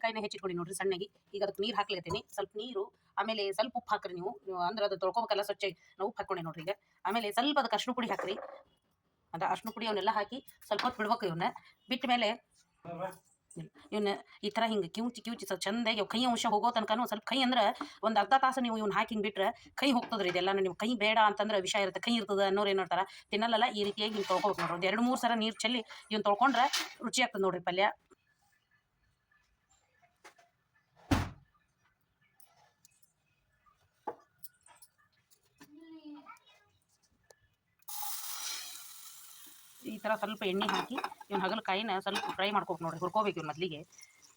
ಹಗಲಕಾಯಿನ ಹೆಚ್ಚಿಟ್ಕೊಳ್ಳಿ ನೋಡ್ರಿ ಸಣ್ಣಗೆ. ಈಗ ಅದಕ್ಕೆ ನೀರು ಹಾಕ್ಲತ್ತೀನಿ, ಸ್ವಲ್ಪ ನೀರು, ಆಮೇಲೆ ಸ್ವಲ್ಪ ಉಪ್ಪು ಹಾಕ್ರಿ ನೀವು, ಅಂದ್ರೆ ಅದು ತೊಳ್ಕೊಬೇಕಲ್ಲ ಸ್ವಚ್ಛ. ನಾವು ಉಪ್ಪು ಹಾಕ್ಕೊಂಡೆ ನೋಡ್ರಿ. ಈಗ ಆಮೇಲೆ ಸ್ವಲ್ಪ ಅದಕ್ಕೆ ಅರ್ಶಿನ ಪುಡಿ ಹಾಕ್ರಿ. ಅದ ಅರ್ಶಿನ ಪುಡಿ ಅವನ್ನೆಲ್ಲ ಹಾಕಿ ಸ್ವಲ್ಪ ಹೊತ್ತು ಬಿಡ್ಬೇಕು. ಇವನ್ನ ಬಿಟ್ಟ ಮೇಲೆ ಇವನ್ನ ಈ ಥರ ಹಿಂಗೆ ಕಿವುಚಿ ಸ್ವಲ್ಪ ಚಂದಾಗಿ ಕೈ ಅಂಶ ಹೋಗೋ ತನಕನೂ ಸ್ವಲ್ಪ ಕೈ ಅಂದ್ರೆ ಒಂದು ಅರ್ಧ ತಾಸು ನೀವು ಇವ್ನ ಹಾಕಿ ಹಿಂಗೆ ಬಿಟ್ರೆ ಕೈ ಹೋಗ್ತದ್ರಿ. ಇದೆಲ್ಲ ನೀವು ಕೈ ಬೇಡ ಅಂತಂದ್ರೆ ವಿಷ ಇರುತ್ತೆ, ಕೈ ಇರ್ತದೆ ಅನ್ನೋರು ಏನು ಮಾಡ್ತಾರೆ ತಿನ್ನಲ್ಲ. ಈ ರೀತಿಯಾಗಿ ಹಿಂಗೆ ತೊಳ್ಕೊಬೇಕು ನೋಡ್ರಿ. ಒಂದು 2-3 ಸಲ ನೀರು ಚೆಲ್ಲಿ ಇವ್ನ ತೊಳ್ಕೊಂಡ್ರೆ ರುಚಿ ಆಗ್ತದೆ ನೋಡ್ರಿ ಪಲ್ಯ. ಈ ಥರ ಸ್ವಲ್ಪ ಎಣ್ಣೆ ಹಾಕಿ ಇವ್ನ ಹಗಲಕಾಯಿನ ಸ್ವಲ್ಪ ಫ್ರೈ ಮಾಡ್ಕೋಬೇಕು ನೋಡ್ರಿ. ಹುರ್ಕೋಬೇಕು ಇವ್ನ ಮೊದಲಿಗೆ,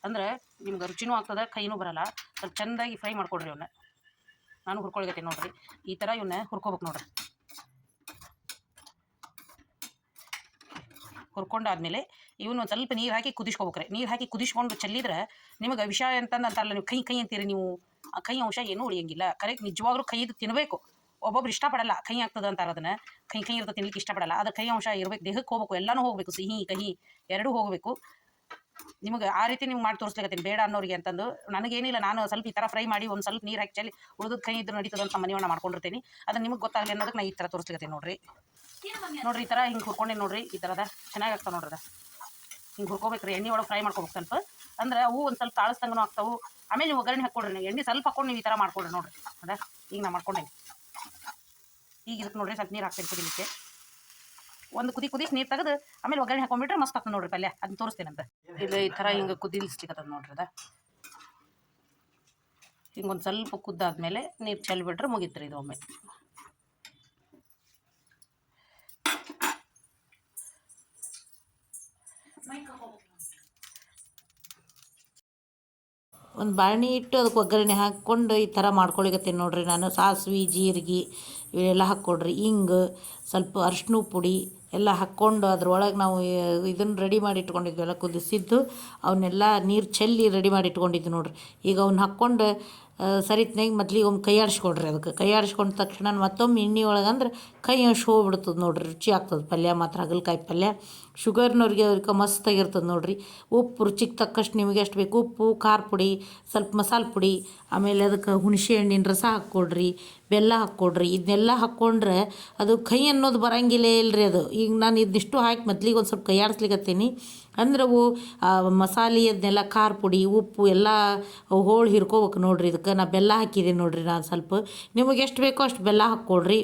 ಅಂದ್ರೆ ನಿಮ್ಗೆ ರುಚಿನೂ ಆಗ್ತದೆ, ಕೈನೂ ಬರಲ್ಲ. ಸ್ವಲ್ಪ ಚೆಂದಾಗಿ ಫ್ರೈ ಮಾಡ್ಕೊಡ್ರಿ ಇವನ್ನ. ನಾನು ಹುರ್ಕೊಳ್ಗತ್ತೀನಿ ನೋಡ್ರಿ. ಈ ಥರ ಇವನ್ನ ಹುರ್ಕೋಬೇಕು ನೋಡ್ರಿ. ಹುರ್ಕೊಂಡಾದ್ಮೇಲೆ ಇವನು ಒಂದು ಸ್ವಲ್ಪ ನೀರು ಹಾಕಿ ಕುದಿಸ್ಕೋಬೇಕ್ರಿ. ನೀರು ಹಾಕಿ ಕುದಿಸ್ಕೊಂಡು ಚೆಲ್ಲಿದ್ರೆ ನಿಮಗೆ ವಿಷ ಅಂತಾರಲ್ಲ, ನೀವು ಕೈ ಅಂತೀರಿ ನೀವು, ಆ ಕೈ ಅಂಶ ಏನೂ ಉಳಿಯಂಗಿಲ್ಲ. ಕರೆಕ್ಟ್ ನಿಜವಾಗ್ಲೂ ಕೈದು ತಿನ್ನಬೇಕು. ಒಬ್ಬೊಬ್ರು ಇಷ್ಟಪಡಲ್ಲ, ಕೈ ಆಗ್ತದೆ ಅಂತಾರೆ ಅದನ್ನು. ಕೈ ಇರ್ತದೆ ತಿನ್ಲಿಕ್ಕೆ ಇಷ್ಟಪಡಲ್ಲ. ಅದು ಕೈ ಅಂಶ ಇರ್ಬೇಕು, ದೇಹಕ್ಕೆ ಹೋಗ್ಬೇಕು, ಎಲ್ಲನೂ ಹೋಗಬೇಕು, ಸಿಹಿ ಕಹಿ ಎರಡೂ ಹೋಗಬೇಕು. ನಿಮಗೆ ಆ ರೀತಿ ನೀವು ಮಾಡಿ ತೋರಿಸ್ಲಿಕ್ಕತ್ತೀನಿ ಬೇಡ ಅನ್ನೋರಿಗೆ ಅಂತಂದು. ನನಗೇನಿಲ್ಲ, ನಾನು ಸ್ವಲ್ಪ ಈ ಥರ ಫ್ರೈ ಮಾಡಿ ಒಂದು ಸ್ವಲ್ಪ ನೀರು ಹಾಕಿ ಚೆಲ್ಲಿ ಉಳಿದದ ಕೈ ಇದ್ರೆ ನಡೀತದೆ ಅಂತ ಮನೆಯೊಣ ಮಾಡ್ಕೊಂಡಿರ್ತೀನಿ. ಅದನ್ನು ನಿಮಗೆ ಗೊತ್ತಾಗಲಿ ಅನ್ನೋದಕ್ಕೆ ನಾನು ಈ ಥರ ತೋರಿಸ್ಲಿಕ್ಕತ್ತೀನಿ ನೋಡ್ರಿ. ಈ ಥರ ಹಿಂಗೆ ಹುರ್ಕೊಂಡೆ ನೋಡ್ರಿ. ಈ ಥರದ ಚೆನ್ನಾಗಿ ಆಗ್ತಾವೆ ನೋಡ್ರಿ. ಹಿಂಗೆ ಹುರ್ಕೋಬೇಕ್ರಿ, ಎಣ್ಣೆ ಒಳಗೆ ಫ್ರೈ ಮಾಡ್ಕೋಬೇಕು ಸ್ವಲ್ಪ. ಅಂದ್ರೆ ಅವು ಒಂದು ಸ್ವಲ್ಪ ತಾಳಸ್ತಂಗನೂ ಆಗ್ತಾವೆ. ಆಮೇಲೆ ನೀವು ಒಗ್ಗರಣೆ ಹಾಕ್ಕೊಡ್ರಿ. ನೀವು ಎಣ್ಣೆ ಸ್ವಲ್ಪ ಹಾಕ್ಕೊಂಡು ನೀವು ಈ ಥರ ಮಾಡ್ಕೊಡ್ರಿ ನೋಡ್ರಿ. ಅದ ಈಗ ನಾ ಮಾಡ್ಕೊಂಡೇನಿ. ಈಗ ಇದಕ್ಕೆ ನೋಡ್ರಿ ಸ್ವಲ್ಪ ನೀರು ಹಾಕ್ತೀನಿ ಕುದಿಲಿಕ್ಕೆ. ಒಂದು ಕುದಿಸಿ ನೀರು ತೆಗೆದು ಆಮೇಲೆ ಒಗ್ಗರಣೆ ಹಾಕೊಂಡ್ಬಿಟ್ರೆ ಮಸ್ತ್ ಆಗ್ತದೆ ನೋಡ್ರಿ ಪಲ್ಯ. ಅದನ್ನ ತೋರಿಸ್ತೇನಂತ. ಇದು ಈ ಥರ ಹಿಂಗೆ ಕುದಿಲಿಸ್ಲಿಕ್ಕದ ನೋಡ್ರಿ. ಅದ ಹಿಂಗೊಂದು ಸ್ವಲ್ಪ ಕುದ್ದಾದ್ಮೇಲೆ ನೀರು ಚೆಲ್ಬಿಟ್ರೆ ಮುಗೀತ್ರಿ ಇದು. ಒಮ್ಮೆ ಒಂದು ಬಾಣಿ ಇಟ್ಟು ಅದಕ್ಕೆ ಒಗ್ಗರಣೆ ಹಾಕ್ಕೊಂಡು ಈ ಥರ ಮಾಡ್ಕೊಳಿಕತ್ತೀನಿ ನೋಡ್ರಿ. ನಾನು ಸಾಸ್ವೆ ಜೀರಿಗೆ ಇವೆಲ್ಲ ಹಾಕ್ಕೊಡ್ರಿ, ಹಿಂಗೆ ಸ್ವಲ್ಪ ಅರಿಶಿನ ಪುಡಿ ಎಲ್ಲ ಹಾಕ್ಕೊಂಡು ಅದ್ರೊಳಗೆ ನಾವು ಇದನ್ನು ರೆಡಿ ಮಾಡಿ ಇಟ್ಕೊಂಡಿದ್ವಿ, ಕುದಿಸಿದ್ದು ಅವನ್ನೆಲ್ಲ ನೀರು ಚೆಲ್ಲಿ ರೆಡಿ ಮಾಡಿ ಇಟ್ಕೊಂಡಿದ್ವಿ ನೋಡ್ರಿ. ಈಗ ಅವ್ನ ಹಾಕ್ಕೊಂಡು ಸರಿತ್ನಾಗ ಮೊದ್ಲಿಗೆ ಒಮ್ಮೆ ಕೈ ಆಡಿಸ್ಕೊಡ್ರಿ. ಅದಕ್ಕೆ ಕೈ ಆಡಿಸ್ಕೊಂಡ ತಕ್ಷಣ ಮತ್ತೊಮ್ಮೆ ಎಣ್ಣೆ ಒಳಗೆ ಅಂದ್ರೆ ಕೈ ಅಂಶ ಹೋಗ್ಬಿಡ್ತದೆ ನೋಡ್ರಿ. ರುಚಿ ಆಗ್ತದೆ ಪಲ್ಯ ಮಾತ್ರ, ಹಾಗಲಕಾಯಿ ಪಲ್ಯ. ಶುಗರ್ನವ್ರಿಗೆ ಅವ್ರಿಗೆ ಮಸ್ತಾಗಿರ್ತದೆ ನೋಡ್ರಿ. ಉಪ್ಪು ರುಚಿಗೆ ತಕ್ಕಷ್ಟು ನಿಮಗೆ ಎಷ್ಟು ಬೇಕು ಉಪ್ಪು, ಖಾರ ಪುಡಿ, ಸ್ವಲ್ಪ ಮಸಾಲೆ ಪುಡಿ, ಆಮೇಲೆ ಅದಕ್ಕೆ ಹುಣಸೆ ಹಣ್ಣಿನ ರಸ ಹಾಕ್ಕೊಡ್ರಿ, ಬೆಲ್ಲ ಹಾಕ್ಕೊಡ್ರಿ. ಇದನ್ನೆಲ್ಲ ಹಾಕ್ಕೊಂಡ್ರೆ ಅದು ಕೈ ಅನ್ನೋದು ಬರಂಗಿಲ್ಲ ಇಲ್ರಿ. ಅದು ಈಗ ನಾನು ಇದನ್ನಿಷ್ಟು ಹಾಕಿ ಮೊದ್ಲಿಗೆ ಒಂದು ಸ್ವಲ್ಪ ಕೈ ಆಡಿಸ್ಲಿಕತ್ತೀನಿ. ಅಂದ್ರೆ ಅವು ಮಸಾಲೆ ಅದನ್ನೆಲ್ಲ ಖಾರ ಪುಡಿ ಉಪ್ಪು ಎಲ್ಲ ಹೋಳು ಹಿರ್ಕೋಬೇಕು ನೋಡ್ರಿ. ಇದಕ್ಕೆ ನಾ ಬೆಲ್ಲ ಹಾಕಿದ್ದೀನಿ ನೋಡ್ರಿ. ನಾನು ಸ್ವಲ್ಪ ನಿಮಗೆ ಎಷ್ಟು ಬೇಕೋ ಅಷ್ಟು ಬೆಲ್ಲ ಹಾಕ್ಕೊಡ್ರಿ.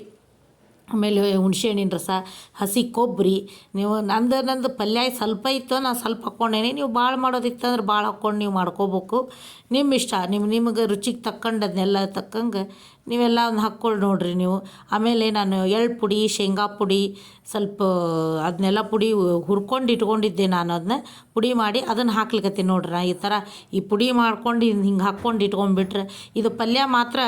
ಆಮೇಲೆ ಹುಣಸೆ ಹಣ್ಣಿನ ರಸ, ಹಸಿ ಕೊಬ್ಬರಿ. ನೀವು ನಂದು ಪಲ್ಯ ಸ್ವಲ್ಪ ಇತ್ತು, ನಾನು ಸ್ವಲ್ಪ ಹಾಕ್ಕೊಂಡೇನಿ. ನೀವು ಭಾಳ ಮಾಡೋದಿತ್ತು ಅಂದ್ರೆ ಭಾಳ ಹಾಕ್ಕೊಂಡು ನೀವು ಮಾಡ್ಕೋಬೇಕು, ನಿಮ್ಮ ಇಷ್ಟ. ನಿಮಗೆ ರುಚಿಗೆ ತಕ್ಕಂಡು ಅದನ್ನೆಲ್ಲ ತಕ್ಕಂಗೆ ನೀವೆಲ್ಲ ಒಂದು ಹಾಕ್ಕೊಳ್ಳಿ ನೋಡ್ರಿ ನೀವು. ಆಮೇಲೆ ನಾನು ಎಳ್ಳು ಪುಡಿ, ಶೇಂಗಾ ಪುಡಿ ಸ್ವಲ್ಪ ಅದನ್ನೆಲ್ಲ ಪುಡಿ ಹುರ್ಕೊಂಡು ಇಟ್ಕೊಂಡಿದ್ದೆ. ನಾನು ಅದನ್ನ ಪುಡಿ ಮಾಡಿ ಅದನ್ನು ಹಾಕ್ಲಿಕತ್ತೀನಿ ನೋಡ್ರಿ. ನಾ ಈ ಥರ ಈ ಪುಡಿ ಮಾಡ್ಕೊಂಡು ಹಿಂಗೆ ಹಾಕ್ಕೊಂಡು ಇಟ್ಕೊಂಡ್ಬಿಟ್ರೆ ಇದು ಪಲ್ಯ ಮಾತ್ರ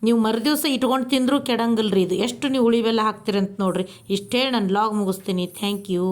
ನೀವು ಮರುದಿವ್ಸ ಇಟ್ಕೊಂಡು ತಿಂದರೂ ಕೆಡಂಗಿಲ್ಲ ರೀ. ಇದು ಎಷ್ಟು ನೀವು ಹುಳಿ ಬೆಲ್ಲ ಹಾಕ್ತೀರಂತ ನೋಡ್ರಿ. ಇಷ್ಟೇ ನಾನು ವ್ಲಾಗ್ ಮುಗಿಸ್ತೀನಿ. Thank you.